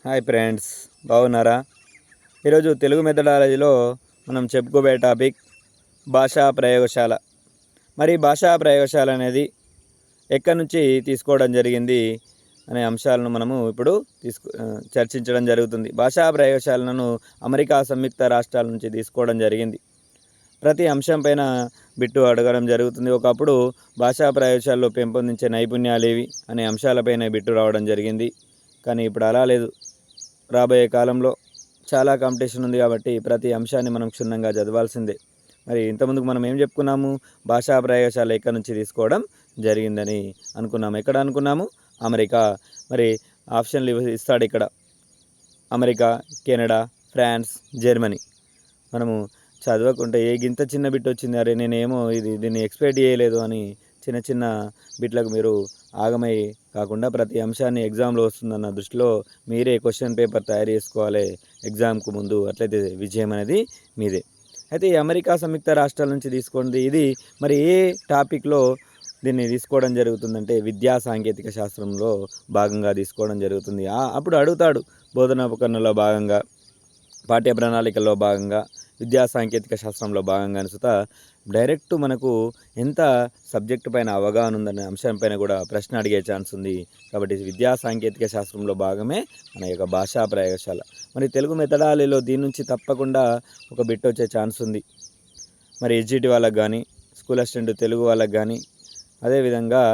Hi friends, బాగున్నారా? ఈరోజు తెలుగు మెథడాలజీలో మనం చెప్పుకోబోయే టాపిక్ భాషా ప్రయోగశాల. మరి భాషా ప్రయోగశాల అనేది ఎక్కడి నుంచి తీసుకోవడం జరిగింది అనే అంశాలను మనము ఇప్పుడు చర్చించడం జరుగుతుంది. భాషా ప్రయోగశాలను అమెరికా సంయుక్త రాష్ట్రాల నుంచి తీసుకోవడం జరిగింది. ప్రతి అంశం పైన బిట్టు అడగడం జరుగుతుంది. ఒకప్పుడు భాషా ప్రయోగశాలలో పెంపొందించే నైపుణ్యాలేవి అనే అంశాలపైన బిట్టు రావడం జరిగింది. కానీ ఇప్పుడు అలా లేదు. రాబోయే కాలంలో చాలా కాంపిటీషన్ ఉంది కాబట్టి ప్రతి అంశాన్ని మనం క్షుణ్ణంగా చదవాల్సిందే. మరి ఇంతకుముందుకు మనం ఏం చెప్పుకున్నాము? భాషా ప్రయోగశాల ఎక్కడి నుంచి తీసుకోవడం జరిగిందని అనుకున్నాము. ఎక్కడ అనుకున్నాము? అమెరికా. మరి ఆప్షన్లు ఇస్తాడు ఇక్కడ: అమెరికా, కెనడా, ఫ్రాన్స్, జర్మనీ. మనము చదవకుంటే గింత చిన్న బిట్ వచ్చింది, అరే నేనేమో దీన్ని ఎక్స్పెక్ట్ చేయలేదు అని చిన్న చిన్న బిట్లకు మీరు ఆగమై కాకుండా ప్రతి అంశాన్ని ఎగ్జామ్లో వస్తుందన్న దృష్టిలో మీరే క్వశ్చన్ పేపర్ తయారు చేసుకోవాలి ఎగ్జామ్కు ముందు. అట్లయితే విజయం అనేది మీదే. అయితే ఈ అమెరికా సంయుక్త రాష్ట్రాల నుంచి తీసుకోండి. ఇది మరి ఏ టాపిక్లో దీన్ని తీసుకోవడం జరుగుతుందంటే విద్యా సాంకేతిక శాస్త్రంలో భాగంగా తీసుకోవడం జరుగుతుంది. అప్పుడు అడుగుతాడు, బోధనోపకరణలో భాగంగా, పాఠ్య ప్రణాళికల్లో భాగంగా, విద్యా సాంకేతిక శాస్త్రంలో భాగంగా అనుసుత డైరెక్ట్ మనకు ఎంత సబ్జెక్టు పైన అవగాహన ఉందనే అంశంపైన కూడా ప్రశ్న అడిగే ఛాన్స్ ఉంది. కాబట్టి విద్యా సాంకేతిక శాస్త్రంలో భాగమే మన యొక్క భాషా ప్రయోగశాల. మరి తెలుగు మెథడాలజీలో దీని నుంచి తప్పకుండా ఒక బిట్ వచ్చే ఛాన్స్ ఉంది. మరి ఎస్జిటి వాళ్ళకి కానీ, స్కూల్ అసిస్టెంట్ తెలుగు వాళ్ళకి కానీ, అదేవిధంగా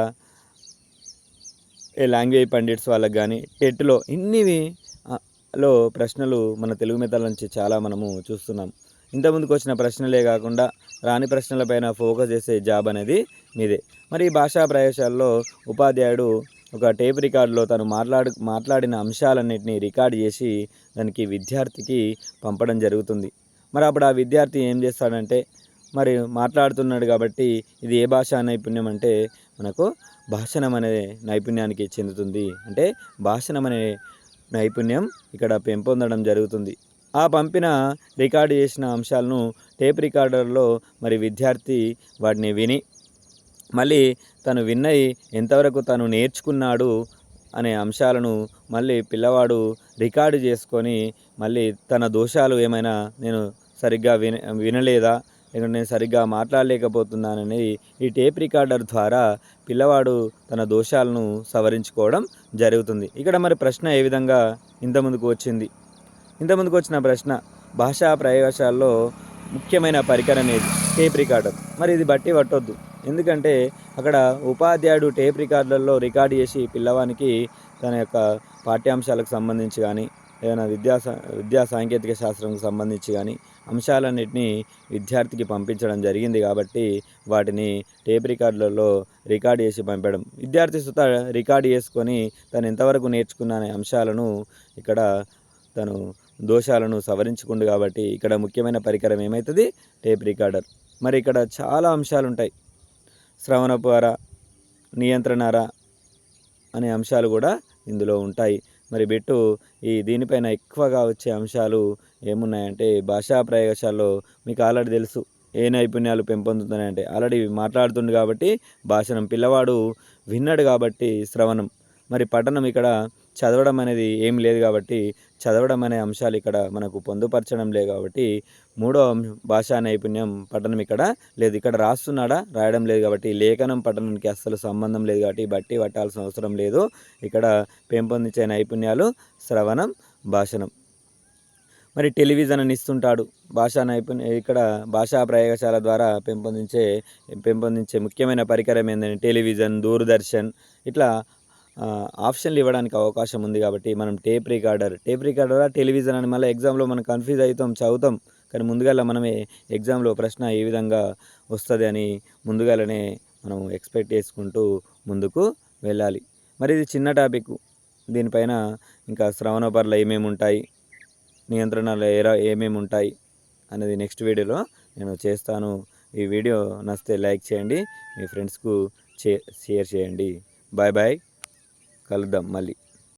లాంగ్వేజ్ పండిట్స్ వాళ్ళకి కానీ, టెట్లో ఇన్నిలో ప్రశ్నలు మన తెలుగు మెథడ్ నుంచి చాలా మనము చూస్తున్నాం. ఇంతకుముందుకు వచ్చిన ప్రశ్నలే కాకుండా రాని ప్రశ్నలపైన ఫోకస్ చేసే జాబ్ అనేది మీదే. మరి ఈ భాషా ప్రయోగశాలలో ఉపాధ్యాయుడు ఒక టేప్ రికార్డులో తను మాట్లాడిన అంశాలన్నింటినీ రికార్డు చేసి దానికి విద్యార్థికి పంపడం జరుగుతుంది. మరి అప్పుడు ఆ విద్యార్థి ఏం చేస్తాడంటే, మరి మాట్లాడుతున్నాడు కాబట్టి ఇది ఏ భాషా నైపుణ్యం అంటే మనకు భాషణం అనే నైపుణ్యానికి చెందుతుంది. అంటే భాషణం అనే నైపుణ్యం ఇక్కడ పెంపొందడం జరుగుతుంది. ఆ పంపిన రికార్డు చేసిన అంశాలను టేప్ రికార్డర్లో మరి విద్యార్థి వాటిని విని మళ్ళీ తను విన్నవి ఎంతవరకు తను నేర్చుకున్నాడు అనే అంశాలను మళ్ళీ పిల్లవాడు రికార్డు చేసుకొని మళ్ళీ తన దోషాలు ఏమైనా నేను సరిగ్గా వినలేదా, లేకుంటే నేను సరిగ్గా మాట్లాడలేకపోతున్నానని ఈ టేప్ రికార్డర్ ద్వారా పిల్లవాడు తన దోషాలను సవరించుకోవడం జరుగుతుంది. ఇక్కడ మరి ప్రశ్న ఏ విధంగా ఇంతకుముందుకు వచ్చిన ప్రశ్న, భాషా ప్రయోగశాలలో ముఖ్యమైన పరికరం ఏది? Tape recorder. మరి ఇది బట్టి పట్టొద్దు, ఎందుకంటే అక్కడ ఉపాధ్యాయుడు టేప్ రికార్డర్లో రికార్డు చేసి పిల్లవానికి తన యొక్క పాఠ్యాంశాలకు సంబంధించి కానీ, ఏదైనా విద్యా సాంకేతిక శాస్త్రంకు సంబంధించి కానీ అంశాలన్నింటినీ విద్యార్థికి పంపించడం జరిగింది. కాబట్టి వాటిని టేప్ రికార్డులలో రికార్డు చేసి పంపడం, విద్యార్థి సుత రికార్డు చేసుకొని తను ఎంతవరకు నేర్చుకున్న అంశాలను ఇక్కడ తను దోషాలను సవరించుకుండు. కాబట్టి ఇక్కడ ముఖ్యమైన పరికరం ఏమవుతుంది? Tape recorder. మరి ఇక్కడ చాలా అంశాలు ఉంటాయి. శ్రవణపర, నియంత్రణర అనే అంశాలు కూడా ఇందులో ఉంటాయి. మరి బిట్టు దీనిపైన ఎక్కువగా వచ్చే అంశాలు ఏమున్నాయంటే, భాషా ప్రయోగశాలలో మీకు ఆల్రెడీ తెలుసు ఏ నైపుణ్యాలు పెంపొందుతున్నాయంటే, ఆల్రెడీ మాట్లాడుతుండు కాబట్టి భాషణం, పిల్లవాడు విన్నాడు కాబట్టి శ్రవణం. మరి పఠనం, ఇక్కడ చదవడం అనేది ఏం లేదు కాబట్టి చదవడం అనే అంశాలు ఇక్కడ మనకు పొందుపరచడం లేదు కాబట్టి మూడో భాషా నైపుణ్యం పఠనం ఇక్కడ లేదు. ఇక్కడ రాస్తున్నాడా? రాయడం లేదు కాబట్టి లేఖనం పఠనానికి అస్సలు సంబంధం లేదు కాబట్టి బట్టి పట్టాల్సిన అవసరం లేదు. ఇక్కడ పెంపొందించే నైపుణ్యాలు శ్రవణం, భాషణం. మరి టెలివిజన్ అని ఇస్తుంటాడు. భాషా నైపుణ్యం ఇక్కడ భాషా ప్రయోగశాల ద్వారా పెంపొందించే ముఖ్యమైన పరికరం ఏంటంటే టెలివిజన్, దూరదర్శన్. ఇట్లా ఆప్షన్లు ఇవ్వడానికి అవకాశం ఉంది కాబట్టి మనం టేప్ రికార్డరా టెలివిజన్ అని మళ్ళీ ఎగ్జామ్లో మనం కన్ఫ్యూజ్ అవుతాం, చదువుతాం. కానీ ముందుగాల మనమే ఎగ్జామ్లో ప్రశ్న ఏ విధంగా వస్తుంది అని ముందుగాలనే మనం ఎక్స్పెక్ట్ చేసుకుంటూ ముందుకు వెళ్ళాలి. మరి ఇది చిన్న టాపిక్. దీనిపైన ఇంకా శ్రవణపరలు ఏమేమి ఉంటాయి, నియంత్రణలు ఏమేమి ఉంటాయి అనేది నెక్స్ట్ వీడియోలో నేను చేస్తాను. ఈ వీడియో నచ్చితే లైక్ చేయండి, మీ ఫ్రెండ్స్కు షేర్ చేయండి. బాయ్ బాయ్, కలుద్దాం మళ్ళీ.